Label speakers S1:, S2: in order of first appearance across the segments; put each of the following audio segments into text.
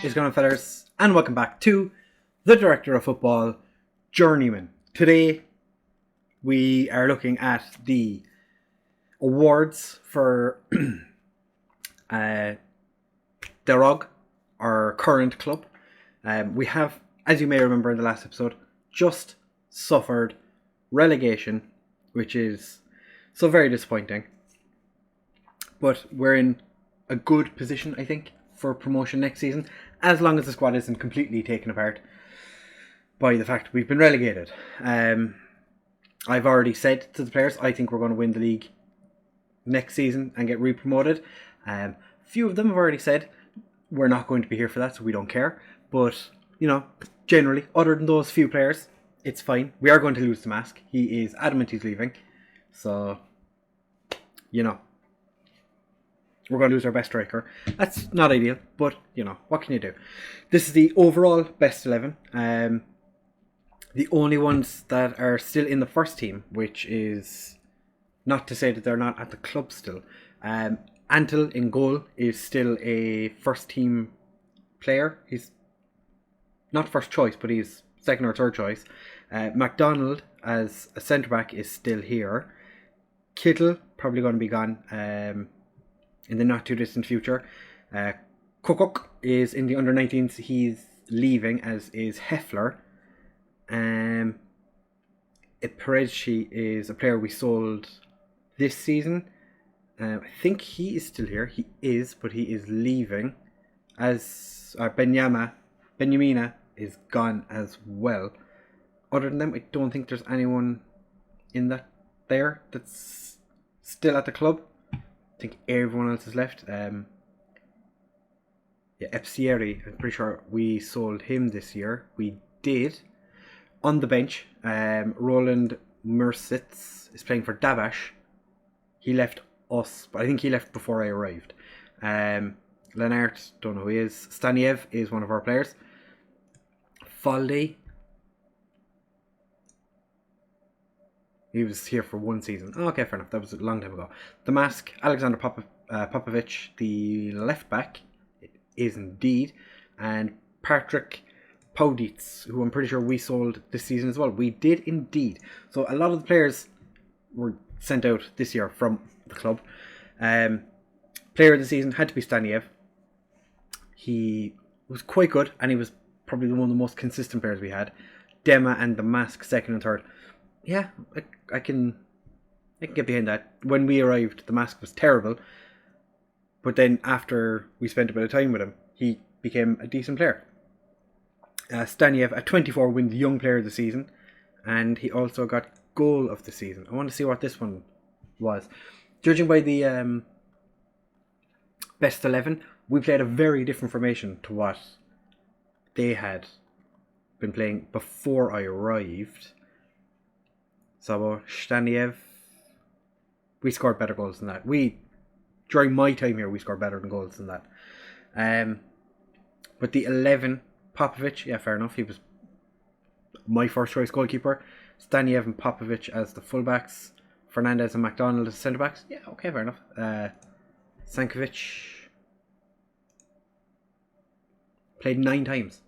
S1: Is going on, fellas, and welcome back to the Director of Football, Journeyman. Today, we are looking at the awards for Dorogi, our current club. We have, as you may remember in the last episode, just suffered relegation, which is so very disappointing. But we're in a good position, I think, for promotion next season, as long as the squad isn't completely taken apart by the fact we've been relegated. I've already said to the players, I think we're going to win the league next season and get re-promoted. Few of them have already said we're not going to be here for that, so we don't care. But, generally, other than those few players, it's fine. We are going to lose the mask. He is adamant he's leaving. So, we're going to lose our best striker. That's not ideal, but, what can you do? This is the overall best 11. The only ones that are still in the first team, which is not to say that they're not at the club still. Antil in goal is still a first team player. He's not first choice, but he's second or third choice. MacDonald as a centre-back is still here. Kittle, probably going to be gone in the not too distant future. Kukuk is in the under-19s. He's leaving, as is Heffler. Perezci is a player we sold this season. I think he is still here. He is, but he is leaving. As Benyamina is gone as well. Other than them, I don't think there's anyone in that there that's still at the club. I think everyone else is left. Epsieri, I'm pretty sure we sold him this year. We did. On the bench, Roland Mersitz is playing for Dabash. He left us, but I think he left before I arrived. Lenart, don't know who he is. Staniev is one of our players. Falde, he was here for one season. Okay, fair enough. That was a long time ago. The Mask, Alexander Popovic, the left back, it is indeed. And Patrick Pauditz, who I'm pretty sure we sold this season as well. We did indeed. So a lot of the players were sent out this year from the club. Player of the season had to be Staniev. He was quite good, and he was probably one of the most consistent players we had. Dema and the Mask, second and third. Yeah, I can get behind that. When we arrived, the Mask was terrible. But then after we spent a bit of time with him, he became a decent player. Staniev at 24 won the Young Player of the Season. And he also got Goal of the Season. I want to see what this one was. Judging by the best 11, we played a very different formation to what they had been playing before I arrived. So, Staniev, we scored better goals than that. During my time here, we scored better than goals than that. But the 11, Popovic, yeah, fair enough. He was my first choice goalkeeper. Staniev and Popovic as the fullbacks. Fernandez and MacDonald as centre backs. Yeah, okay, fair enough. Sankovic played 9 times.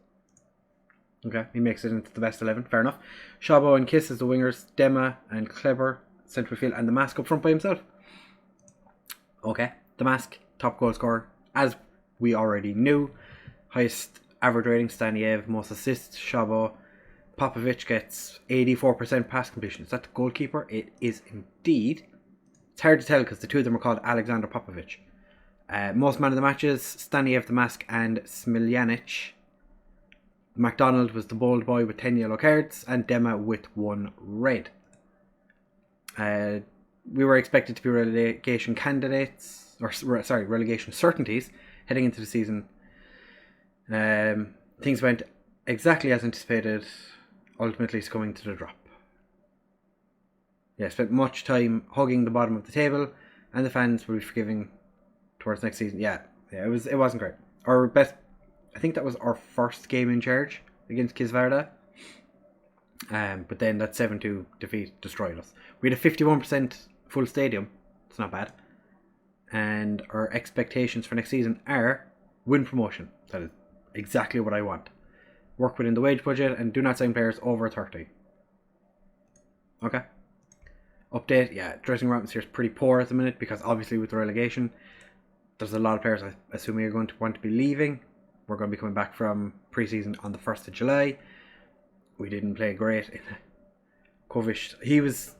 S1: Okay, he makes it into the best 11. Fair enough. Shabo and Kiss as the wingers. Dema and Kleber central field, and the Mask up front by himself. Okay, the Mask top goal scorer, as we already knew. Highest average rating, Staniev. Most assists, Shabo. Popovic gets 84% pass completion. Is that the goalkeeper? It is indeed. It's hard to tell because the two of them are called Alexander Popovic. Most man of the matches, Staniev, the Mask, and Smiljanic. MacDonald was the bold boy with 10 yellow cards, and Dema with 1 red. We were expected to be relegation candidates, relegation certainties heading into the season. Things went exactly as anticipated, ultimately succumbing to the drop. Spent much time hugging the bottom of the table, and the fans will be forgiving towards next season. It wasn't great. Our best, I think that was our first game in charge against Kisvarda. But then that 7-2 defeat destroyed us. We had a 51% full stadium. It's not bad. And our expectations for next season are win promotion. That is Exactly what I want. Work within the wage budget and do not sign players over 30. Okay. Update, yeah, dressing room atmosphere is pretty poor at the minute because obviously with the relegation, there's a lot of players I assume are going to want to be leaving. We're going to be coming back from pre-season on the 1st of July. We didn't play great. Kovic, he was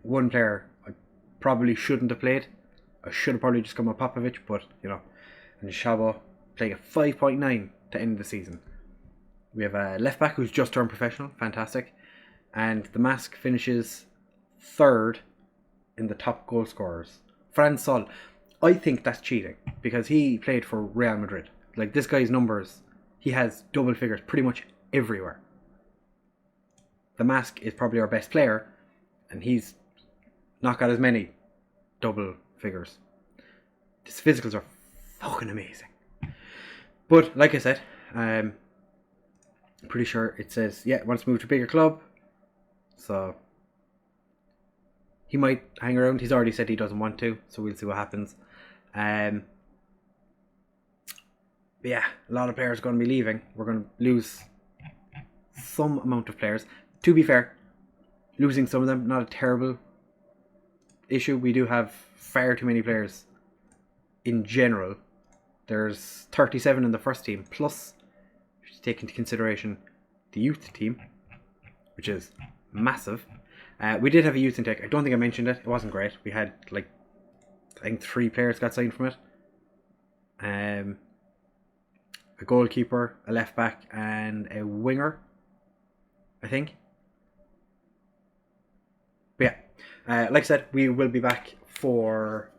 S1: one player I probably shouldn't have played. I should have probably just come with Popovic, but, you know. And Shabo playing a 5.9 to end the season. We have a left back who's just turned professional. Fantastic. And the Mask finishes 3rd in the top goal scorers. Fran Sol. I think that's cheating because he played for Real Madrid. Like, this guy's numbers, he has double figures pretty much everywhere. The Mask is probably our best player, and he's not got as many double figures. His physicals are fucking amazing. But, like I said, I'm pretty sure it says, yeah, wants to move to a bigger club. So, he might hang around. He's already said he doesn't want to, so we'll see what happens. But yeah, a lot of players are going to be leaving. We're going to lose some amount of players. To be fair, losing some of them, not a terrible issue. We do have far too many players in general. There's 37 in the first team, plus, if you take into consideration the youth team, which is massive. We did have a youth intake. I don't think I mentioned it. It wasn't great. We had, like, I think 3 players got signed from it. A goalkeeper, a left back, and a winger, I think. But yeah, like I said, we will be back for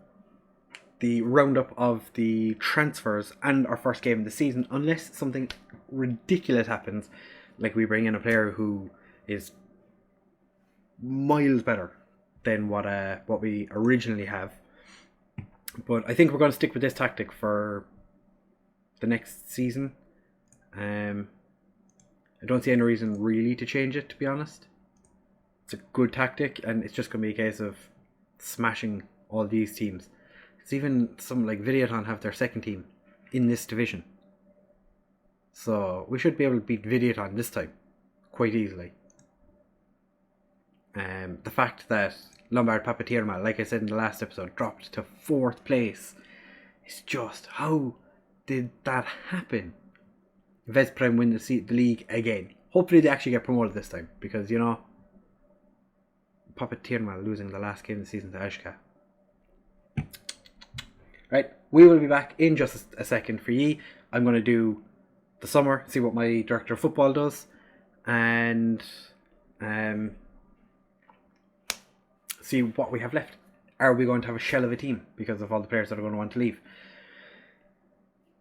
S1: the roundup of the transfers and our first game of the season, unless something ridiculous happens, like we bring in a player who is miles better than what we originally have. But I think we're going to stick with this tactic for the next season. I don't see any reason really to change it, to be honest. It's a good tactic, and it's just going to be a case of smashing all these teams. It's even some like Videoton have their second team in this division. So we should be able to beat Videoton this time quite easily. The fact that Lombard, Pápa, Termál, like I said in the last episode, dropped to 4th place is just, how did that happen? Veszprém win the league again. Hopefully they actually get promoted this time, because, you know, Pápa Termál losing the last game of the season to Ashka. Right, we will be back in just a second for ye. I'm going to do the summer, see what my director of football does, and see what we have left. Are we going to have a shell of a team because of all the players that are going to want to leave?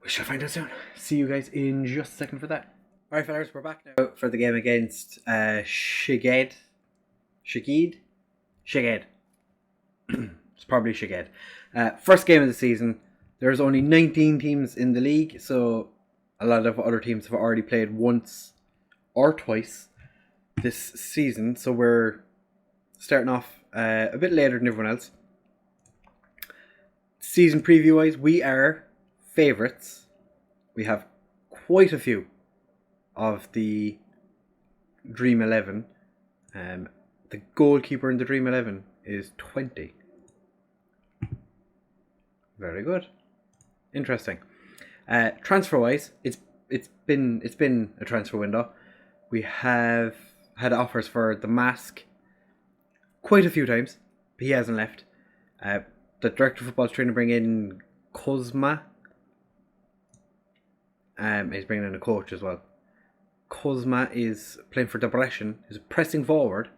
S1: We shall find out soon. See you guys in just a second for that. Alright fellas, we're back now for the game against Szeged. Szeged? Szeged. It's probably Szeged. First game of the season. There's only 19 teams in the league, so a lot of other teams have already played once or twice this season, so we're starting off a bit later than everyone else. Season preview wise, we are favourites. We have quite a few of the Dream 11. The goalkeeper in the Dream 11 is 20. Very good. Interesting. Transfer wise, it's been a transfer window. We have had offers for the Mask quite a few times, but he hasn't left. The director of football is trying to bring in Kozma. He's bringing in a coach as well. Kozma is playing for Debrecen. He's pressing forward,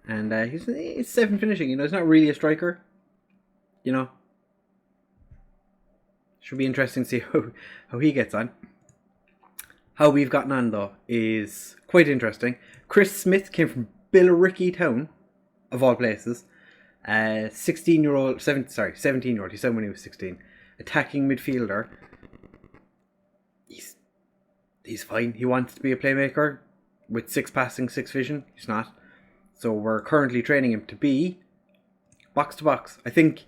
S1: and he's 7 finishing. You know, he's not really a striker. You know, should be interesting to see how he gets on. How we've gotten on though is quite interesting. Chris Smith came from Billericay Town, of all places. 17-year-old. He said when he was 16. Attacking midfielder. He's fine. He wants to be a playmaker with 6 passing, 6 vision. He's not. So we're currently training him to be box to box. I think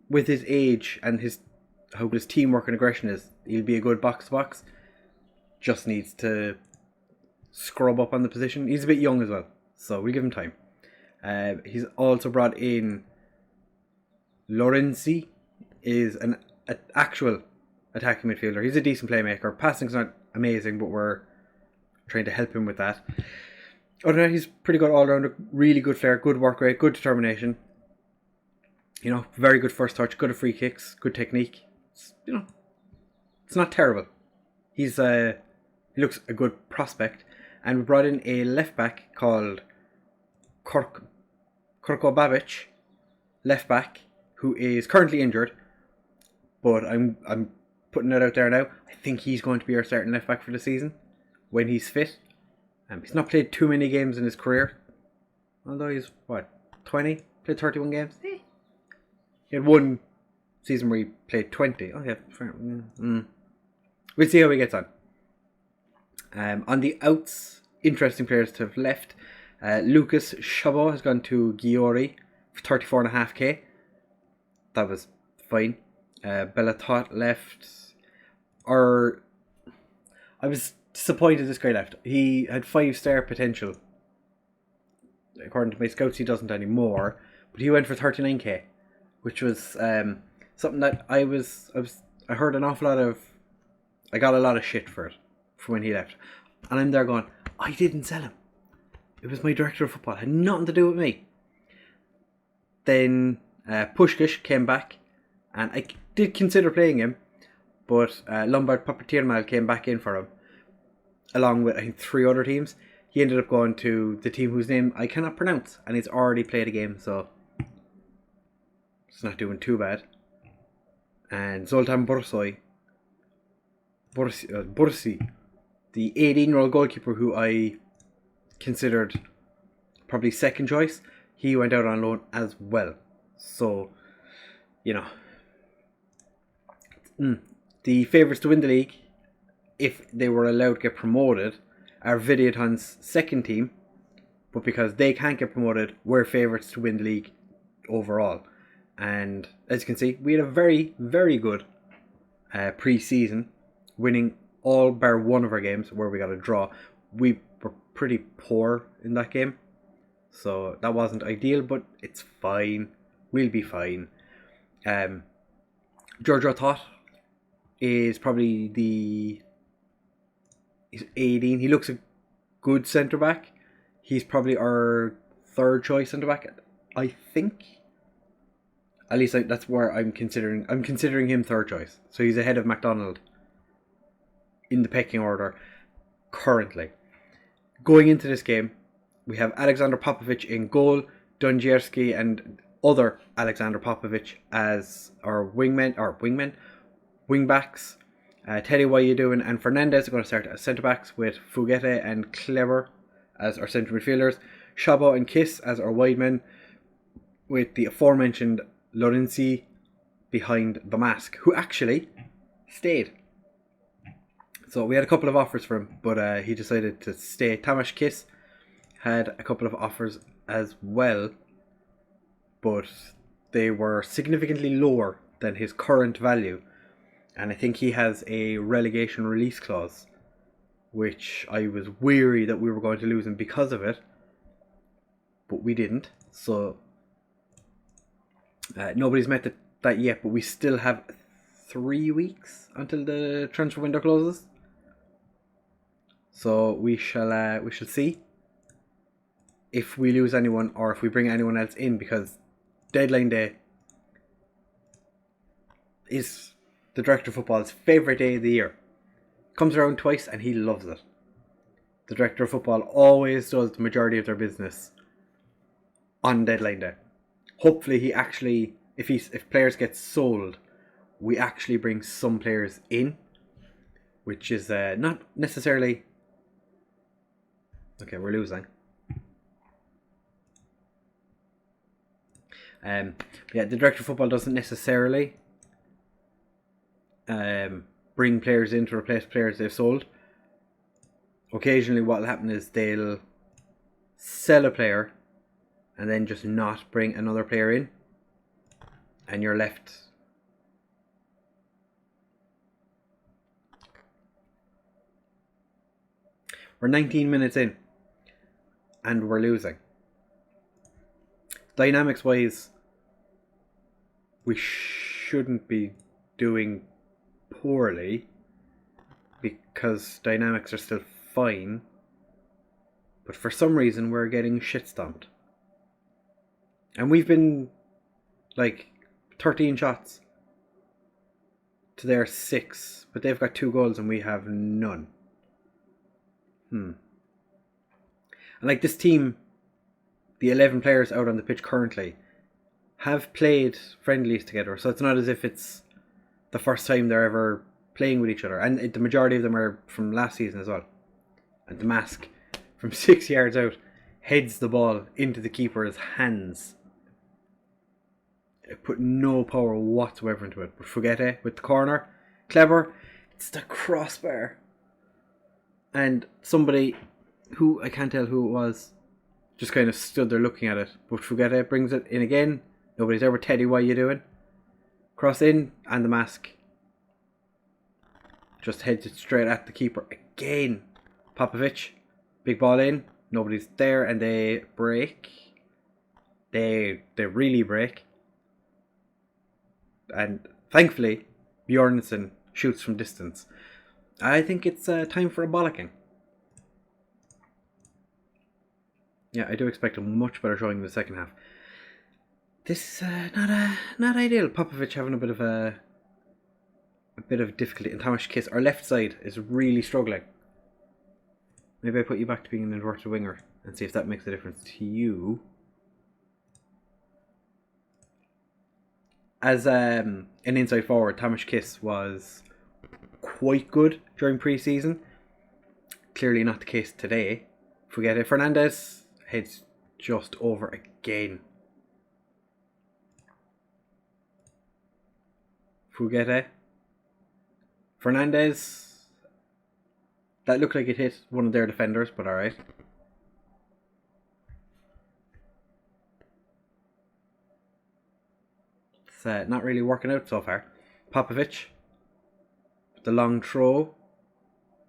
S1: with his age and his how good his teamwork and aggression is. He'll be a good box-to-box. Just needs to scrub up on the position. He's a bit young as well, so we'll give him time. He's also brought in Lorenzi, is an actual attacking midfielder. He's a decent playmaker. Passing's not amazing, but we're trying to help him with that. Other than that, he's pretty good all-rounder, really good flair, good work rate, good determination. You know, very good first touch, good at free kicks, good technique. It's not terrible. He looks a good prospect. And we brought in a left back called Kurko Babic, left back, who is currently injured. But I'm putting it out there now. I think he's going to be our starting left back for the season when he's fit. He's not played too many games in his career. Although he's, 20? Played 31 games? He had one season where he played 20. Oh, yeah. We'll see how he gets on. On the outs, interesting players to have left. Lucas Chabot has gone to Győri for 34.5k. That was fine. Bellatot left. I was disappointed this guy left. He had 5-star potential. According to my scouts, he doesn't anymore. But he went for 39k, which was something that I heard an awful lot of. I got a lot of shit for it from when he left, and I'm there going, I didn't sell him. It was my director of football. It had nothing to do with me. Then Pushkish came back, and I did consider playing him, but Lombard, Pápa, Termál came back in for him, along with I think 3 other teams. He ended up going to the team whose name I cannot pronounce, and he's already played a game, so it's not doing too bad. And Zoltán Bursi, the 18-year-old goalkeeper who I considered probably second choice, he went out on loan as well. So, the favourites to win the league, if they were allowed to get promoted, are Videoton's second team. But because they can't get promoted, we're favourites to win the league overall. And as you can see, we had a very, very good pre-season, winning all bar one of our games where we got a draw. We were pretty poor in that game, so that wasn't ideal, but it's fine. We'll be fine. Giorgio Thought is probably he's 18. He looks a good centre-back. He's probably our third choice centre-back, I think. At least that's where I'm considering him third choice. So he's ahead of McDonald in the pecking order currently. Going into this game, we have Alexander Popovic in goal, Dunjierski and other Alexander Popovic as our wingbacks. Teddy, what you doing? And Fernandez are going to start as centre backs, with Fuguete and Kleber as our centre midfielders. Chabot and Kiss as our wide men, with the aforementioned Lorenzi behind the mask, who actually stayed. So we had a couple of offers for him, but he decided to stay. Tamas Kiss had a couple of offers as well, but they were significantly lower than his current value. And I think he has a relegation release clause, which I was weary that we were going to lose him because of it, but we didn't. So nobody's met that yet, but we still have 3 weeks until the transfer window closes. So we shall see if we lose anyone or if we bring anyone else in, because deadline day is the director of football's favourite day of the year. Comes around twice and he loves it. The director of football always does the majority of their business on deadline day. Hopefully he actually, if players get sold, we actually bring some players in, which is not necessarily. Okay, we're losing. The director of football doesn't necessarily bring players in to replace players they've sold. Occasionally what will happen is they'll sell a player and then just not bring another player in, and you're left We're 19 minutes in. And we're losing. Dynamics-wise, we shouldn't be doing poorly. Because dynamics are still fine. But for some reason, we're getting shit-stomped. And we've been, like, 13 shots to their 6. But they've got 2 goals and we have none. And like this team, the 11 players out on the pitch currently, have played friendlies together. So it's not as if it's the first time they're ever playing with each other. And the majority of them are from last season as well. And the mask, from 6 yards out, heads the ball into the keeper's hands. It put no power whatsoever into it. But Fuguete with the corner. Clever. It's the crossbar. And somebody who, I can't tell who it was, just kind of stood there looking at it. But Fuguete brings it in again. Nobody's ever Teddy, what are you doing? Cross in, and the mask just heads it straight at the keeper again. Popovic, big ball in. Nobody's there, and they break. They really break. And thankfully, Bjornsson shoots from distance. I think it's time for a bollocking. Yeah, I do expect a much better showing in the second half. This is not ideal. Popovic having a bit of difficulty. And Tomasz Kiss, our left side, is really struggling. Maybe I put you back to being an inverted winger and see if that makes a difference to you. As an inside forward, Tomasz Kiss was quite good during pre-season. Clearly not the case today. Forget it. Fernandez heads just over again. Fuguete. Fernandez. That looked like it hit one of their defenders, but alright. It's not really working out so far. Popovic. The long throw.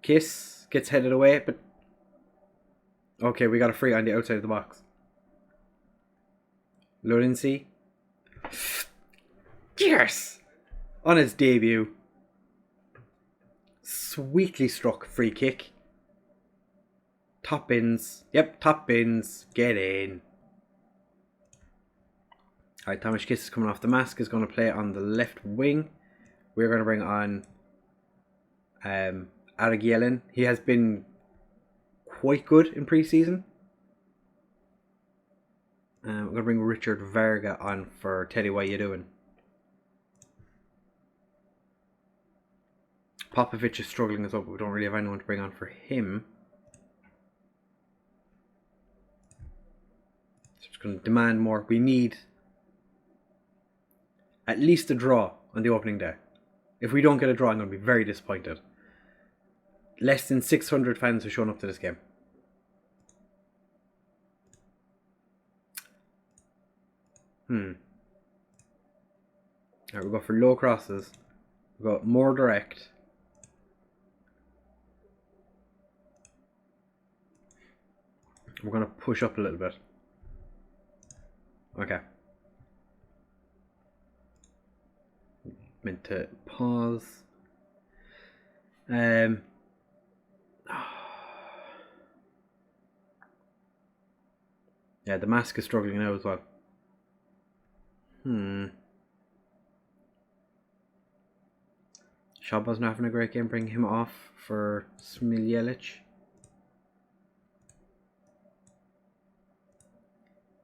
S1: Kiss gets headed away, but okay, we got a free on the outside of the box. Lorenzi. Yes! On his debut. Sweetly struck free kick. Top bins. Yep, top bins. Get in. Alright, Tomasz Kiss is coming off the mask. Is going to play on the left wing. We're going to bring on Aragielin. He has been quite good in pre-season. I'm going to bring Richard Varga on for Teddy, what you doing? Popovic is struggling as well, but we don't really have anyone to bring on for him. So it's going to demand more. We need at least a draw on the opening day. If we don't get a draw, I'm going to be very disappointed. Less than 600 fans have shown up to this game. Alright, we'll go for low crosses. We'll go more direct. We're going to push up a little bit. Okay. Meant to pause. Yeah, the mask is struggling now as well. Shaba's not having a great game. Bring him off for Smiljelic.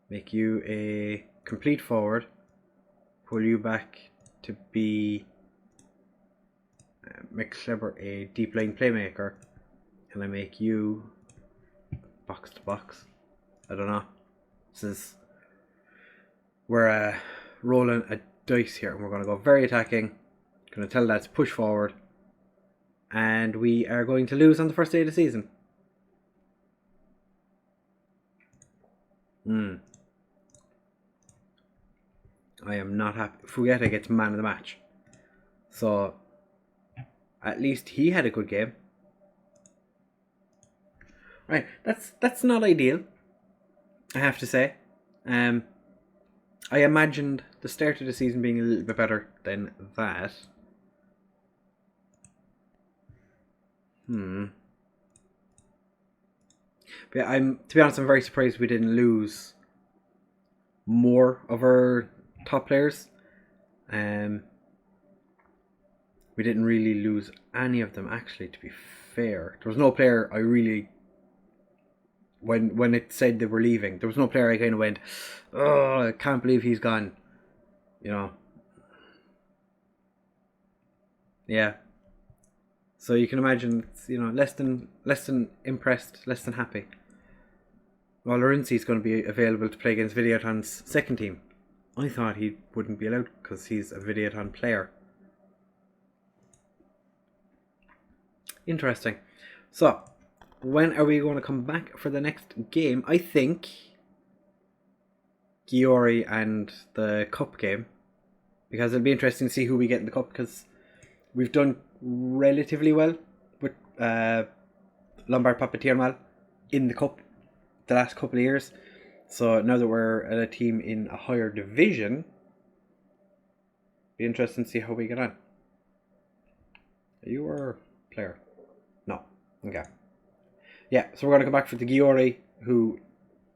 S1: Make you a complete forward. Pull you back to be make Kleber a deep line playmaker. Can I make you box to box? I don't know. We're rolling a dice here, and we're going to go very attacking. Going to tell that to push forward, and we are going to lose on the first day of the season. I am not happy. Fuguete gets man of the match, so at least he had a good game. Right, that's not ideal, I have to say. I imagined the start of the season being a little bit better than that. But yeah, to be honest, I'm very surprised we didn't lose more of our top players. We didn't really lose any of them, actually, to be fair. There was no player I really... When it said they were leaving, there was no player I kind of went, oh, I can't believe he's gone. You know. Yeah. So you can imagine, it's, less than impressed, less than happy. Well, Lorenzi is going to be available to play against Videoton's second team. I thought he wouldn't be allowed because he's a Videoton player. Interesting. So, when are we going to come back for the next game? I think Giori and the cup game, because it'll be interesting to see who we get in the cup, because we've done relatively well with Lombard, Pápa, Termál in the cup the last couple of years. So now that we're at a team in a higher division, be interesting to see how we get on. Are you a player? No. Okay. Yeah, so we're going to come back for the Giori, who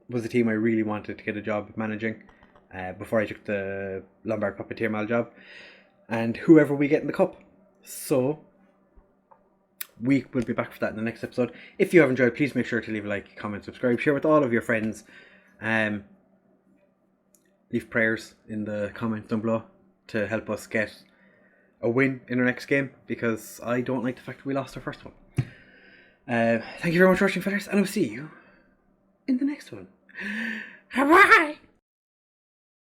S1: was the team I really wanted to get a job managing before I took the Lombard, Pápa, Termál job, and whoever we get in the cup. So we will be back for that in the next episode. If you have enjoyed, please make sure to leave a like, comment, subscribe, share with all of your friends. Leave prayers in the comments down below to help us get a win in our next game, because I don't like the fact that we lost our first one. Thank you very much for watching, fellas, and I'll see you in the next one. Bye!